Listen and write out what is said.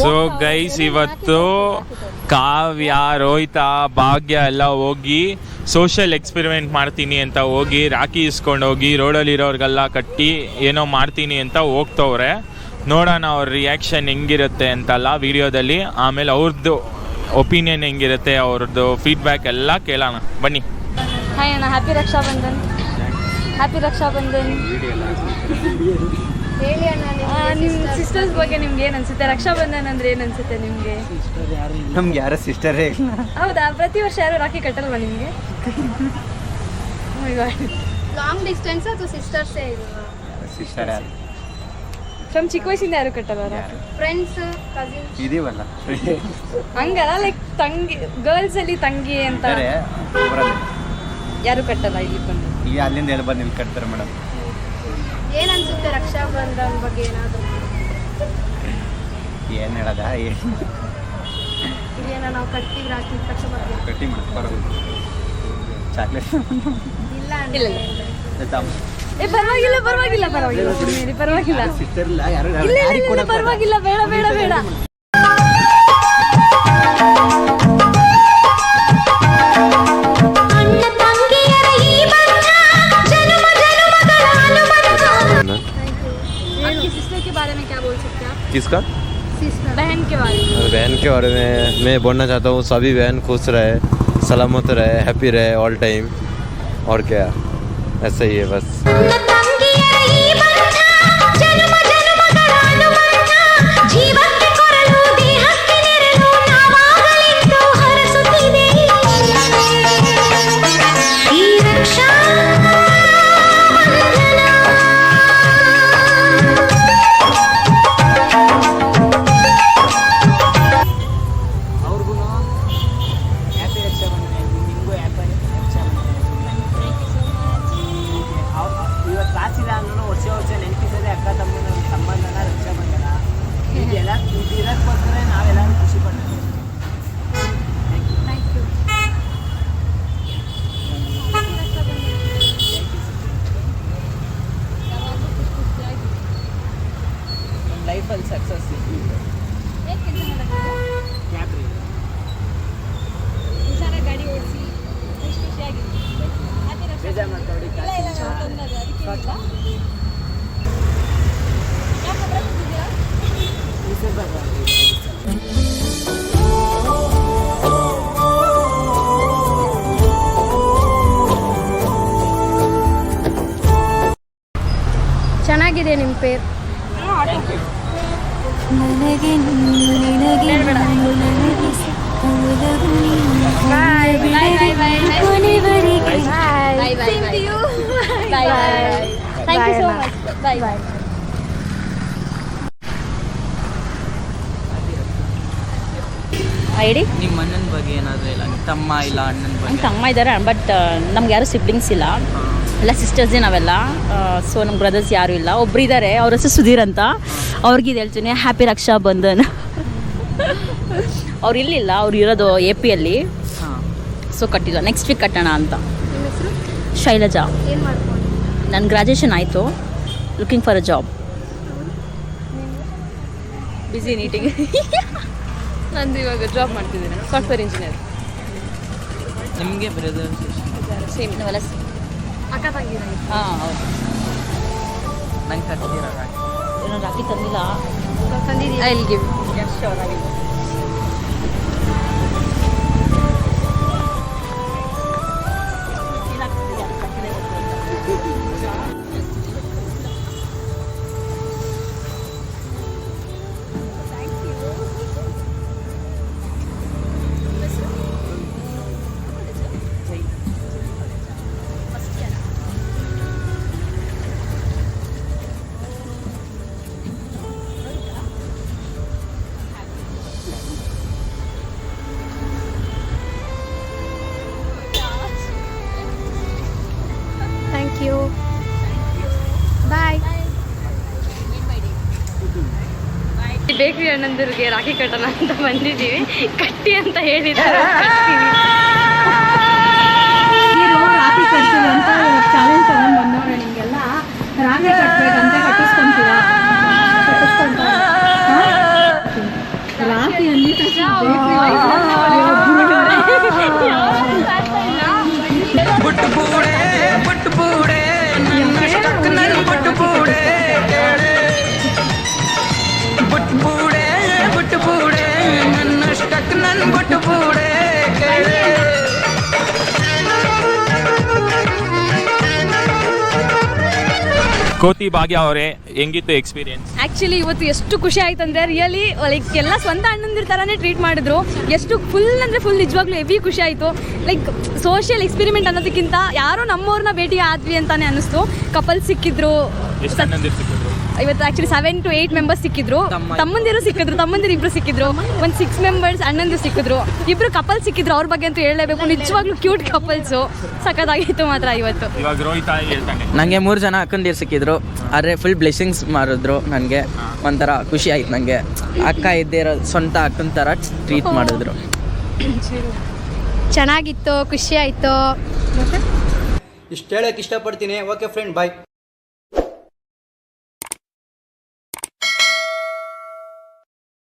So guys, ಇವತ್ತು ಕಾವ್ಯ, ರೋಹಿತ, ಭಾಗ್ಯ ಎಲ್ಲ ಹೋಗಿ ಸೋಷಿಯಲ್ ಎಕ್ಸ್ಪೆರಿಮೆಂಟ್ ಮಾಡ್ತೀನಿ ಅಂತ ಹೋಗಿ ರಾಖಿ ಇಸ್ಕೊಂಡು ಹೋಗಿ ರೋಡಲ್ಲಿರೋರಿಗೆಲ್ಲ ಕಟ್ಟಿ ಏನೋ ಮಾಡ್ತೀನಿ ಅಂತ ಹೋಗ್ತವ್ರೆ. ನೋಡೋಣ ಅವ್ರ ರಿಯಾಕ್ಷನ್ ಹೆಂಗಿರುತ್ತೆ ಅಂತಲ್ಲ ವಿಡಿಯೋದಲ್ಲಿ. ಆಮೇಲೆ ಅವ್ರದ್ದು ಒಪಿನಿಯನ್ ಹೆಂಗಿರುತ್ತೆ, ಅವ್ರದ್ದು ಫೀಡ್ಬ್ಯಾಕ್ ಎಲ್ಲ ಕೇಳೋಣ ಬನ್ನಿ. ಹಾಯ್ ಅಣ್ಣ, ಹ್ಯಾಪಿ ರಕ್ಷಾಬಂಧನ್. ಹ್ಯಾಪಿ ರಕ್ಷಾಬಂಧನ್. ಹೇಳಿ ಅಣ್ಣ, ನಿಮ್ಮ ಸಿಸ್ಟರ್ಸ್ ಬಗ್ಗೆ ನಿಮ್ಗೆ ಏನು ಅನ್ಸುತ್ತೆ? ರಕ್ಷಾಬಂಧನ್ ಅಂದ್ರೆ ಏನು ಅನ್ಸುತ್ತೆ ನಿಮಗೆ? ನಮ್ಗೆ ಯಾರು ಸಿಸ್ಟರೇ ಇಲ್ಲ. ಹೌದಾ? ಪ್ರತಿ ವರ್ಷ ಯಾರು ರಾಖಿ ಕಟ್ಟಲ್ವಾ ನಿಮಗೆ? ಲಾಂಗ್ ಡಿಸ್ಟೆನ್ಸ್ ಅಥವಾ ಸಿಸ್ಟರ್ಸೇ ಇಲ್ವಾ? ಸಿಸ್ಟರ್ ಯಾರು ಫ್ರಮ್ ಚಿಕ್ಕ ವಯಸ್ಸಿಂದ ಯಾರು ಕಟ್ಟಲ್ವಾ ರಾಖಿ? ಫ್ರೆಂಡ್ಸ್, ಕಸಿನ್ಸ್ ಇದೀವಲ್ಲ, ಹಂಗಲ್ಲ, ಲೈಕ್ ತಂಗಿ, ಗರ್ಲ್ಸ್ ಅಲ್ಲಿ ತಂಗಿ ಅಂತ ಯಾರು ಕಟ್ಟಲ್ಲ ಇಲ್ಲಿ ಬಂದು? ಈಗ ಅಲ್ಲಿಂದ ಹೇಳಿ ಬಂದು ಇಲ್ಲಿ ಕಟ್ತಾರೆ ಮೇಡಮ್. ಏನು ಅನ್ಸುತ್ತೆ ರಕ್ಷಾಬಂಧನ್ ಬಗ್ಗೆ? ಏನಾದರೂ ಏನು ಹೇಳೋದ? ಇದೇನ ನಾವು ಕಟ್ತೀವಿ ರಾಖಿ ರಕ್ಷಾಬಂಧನ್ ಕಟ್ಟಿ ಮೇಡಮ್. ಚಾಕ್ಲೇಟ್ ಇಲ್ಲ ಇಲ್ಲ ಪರವಾಗಿಲ್ಲ ಪರವಾಗಿಲ್ಲ ಪರವಾಗಿಲ್ಲ ಸುಮ್ಮನೆ ಪರವಾಗಿಲ್ಲ. ಸಿಸ್ಟರ್ ಇಲ್ಲ, ಯಾರು ಇಲ್ಲ ಇಲ್ಲ ಪರವಾಗಿಲ್ಲ, ಬೇಡ ಬೇಡ ಬೇಡ. किसका? बहन के बारे में. बहन के बारे में मैं बोलना चाहता हूँ, सभी बहन खुश रहे, सलामत रहे, हैप्पी रहे ऑल टाइम. और क्या, ऐसा ही है बस. ಲೈಫಲ್ಲಿ ಸಕ್ಸಸ್ ಗಾಡಿ ಓಡಿಸಿ ಖುಷಿಯಾಗಿ ಬೇಜಾರು ಮಾಡ್ಕೊಳ್ಳಿ. ಚೆನ್ನಾಗಿದೆ ನಿಮ್ಮ pair. Bye bye bye bye thank you so much. Bye bye. ಐಡಿ ನಿಮ್ಮ ಅಣ್ಣನ ಬಗ್ಗೆ ಏನಾದರೂ ಇಲ್ಲ? ತಮ್ಮ ಇಲ್ಲ ಅಣ್ಣನ ಬಗ್ಗೆ? ನನ್ನ ತಮ್ಮ ಇದ್ದಾರೆ, ಬಟ್ ನಮ್ಗೆ ಯಾರು ಸಿಬ್ಲಿಂಗ್ಸ್ ಇಲ್ಲ, ಎಲ್ಲ ಸಿಸ್ಟರ್ಸೇ ನಾವೆಲ್ಲ. ಸೊ ನಮ್ಮ ಬ್ರದರ್ಸ್ ಯಾರೂ ಇಲ್ಲ. ಒಬ್ರು ಇದ್ದಾರೆ, ಅವ್ರ ಹೆಸರು ಸುಧೀರ್ ಅಂತ. ಅವ್ರಿಗೆ ಇದು ಹೇಳ್ತೀನಿ, ಹ್ಯಾಪಿ ರಕ್ಷಾ ಬಂಧನ್. ಅವ್ರು ಇಲ್ಲಿಲ್ಲ, ಅವ್ರು ಇರೋದು AP-ಯಲ್ಲಿ. ಸೊ ಕಟ್ಟಿಲ್ಲ, ನೆಕ್ಸ್ಟ್ ವೀಕ್ ಕಟ್ಟೋಣ ಅಂತ. ಶೈಲಜಾ. ಏನು ಮಾಡ್ಕೊಂಡು? ನನ್ನ ಗ್ರ್ಯಾಜುಯೇಷನ್ ಆಯಿತು, ಲುಕಿಂಗ್ ಫಾರ್ ಅ ಜಾಬ್. ಬಿಸಿ ನೀಟಿಂಗ್. ನಂದು ಇವಾಗ ಜಾಬ್ ಮಾಡ್ತಿದ್ದೀನಿ, ಸಾಫ್ಟ್ವೇರ್ ಇಂಜಿನಿಯರ್. ನಿಮಗೆ ಬ್ರದರ್ ಸೇಮ್ ನಾವೆಲ್ಲ ಅಕ್ಕ ತಂಗಿ. ಹಾಂ ಹೌದು. ನಂಗೆ ಕಟ್ತೀರ ಏನೋ ರಾಖಿ ತಂದಿಲ್ಲ. ತಂದಿದ್ದೀವಿ. I will give. Bye. Bakery ಅಣ್ಣಂದಿರಿಗೆ ರಾಖಿ ಕಟ್ಟೋಣ ಅಂತ ಬಂದಿದ್ದೀವಿ. ಕಟ್ಟಿ ಅಂತ ಹೇಳಿದ್ದಾರೆ, ರಾಖಿ ಕಟ್ತೀವಿ ಅಂತ ಚಾಲೆಂಜ್ ತಗೊಂಡು ಬಂದವ್ರೆ. ನಿಮಗೆಲ್ಲ ರಾಖಿ ಕಟ್ಬೇಕಂತ ಕಟ್ಟಿಸ್ಕೊಂತೀರಾ? ಕೋತಿ ಭಾಗ್ಯ ಅವರೇ, ಹೆಂಗಿತ್ತು ಎಕ್ಸ್ಪೀರಿಯನ್ಸ್? ಆ್ಯಕ್ಚುಲಿ ಇವತ್ತು ಎಷ್ಟು ಖುಷಿ ಆಯ್ತು ಅಂದರೆ ರಿಯಲಿ ಲೈಕ್ ಎಲ್ಲ ಸ್ವಂತ ಅಣ್ಣಂದಿರ ಥರನೇ ಟ್ರೀಟ್ ಮಾಡಿದ್ರು. ಎಷ್ಟು ಫುಲ್ ಅಂದರೆ ಫುಲ್ ನಿಜವಾಗ್ಲೂ ಹೆವಿ ಖುಷಿ ಆಯಿತು. ಲೈಕ್ ಸೋಷಿಯಲ್ ಎಕ್ಸ್ಪೆರಿಮೆಂಟ್ ಅನ್ನೋದಕ್ಕಿಂತ ಯಾರೋ ನಮ್ಮವ್ರನ್ನ ಭೇಟಿ ಆದ್ವಿ ಅಂತಾನೆ ಅನ್ನಿಸ್ತು. ಕಪಲ್ಸ್ ಸಿಕ್ಕಿದ್ರು ಎಷ್ಟು ಅಣ್ಣಂದಿರು ಸಿಕ್ಕಿದ್ರು? ಇವತ್ತು ಆ್ಯಕ್ಚುಲಿ 7 to 8 ಮೆಂಬರ್ಸ್ ಸಿಕ್ಕಿದ್ರು. ತಮ್ಮಂದಿರು ಸಿಕ್ಕಿದ್ರು, ತಮ್ಮಂದಿರು ಇಬ್ರು ಸಿಕ್ಕಿದ್ರು. ಒಂದು 6 ಮೆಂಬರ್ಸ್ ಅಣ್ಣಂದಿರು ಸಿಕ್ಕಿದ್ರು. ಇಬ್ರು ಕಪಲ್ ಸಿಕ್ಕಿದ್ರು. ಅವ್ರ ಬಗ್ಗೆ ಅಂತೂ ಹೇಳಲೇಬೇಕು, ನಿಜವಾಗ್ಲೂ ಕ್ಯೂಟ್ ಕಪಲ್ಸು. ಸಖತ್ತಾಗಿತ್ತು ಮಾತ್ರ ಇವತ್ತು. ಇವಾಗ ರೋಹಿತ ಹೇಳ್ತಾನೆ, ನನಗೆ 3 ಜನ ಅಕ್ಕಂದಿರು ಸಿಕ್ಕಿದ್ರು. ಆದರೆ ಫುಲ್ ಬ್ಲೆಸ್ಸಿಂಗ್ಸ್ ಮಾಡಿದ್ರು. ನನಗೆ ಒಂಥರ ಖುಷಿ ಆಯ್ತು. ನನಗೆ ಅಕ್ಕ ಇದ್ದಿರೋ ಸ್ವಂತ ಅಕ್ಕನ ಥರ ಟ್ರೀಟ್ ಮಾಡಿದ್ರು. ಚೆನ್ನಾಗಿತ್ತು, ಖುಷಿ ಆಯಿತು. ಇಷ್ಟು ಹೇಳಕ್ಕೆ ಇಷ್ಟಪಡ್ತೀನಿ. ಓಕೆ ಫ್ರೆಂಡ್, ಬಾಯ್.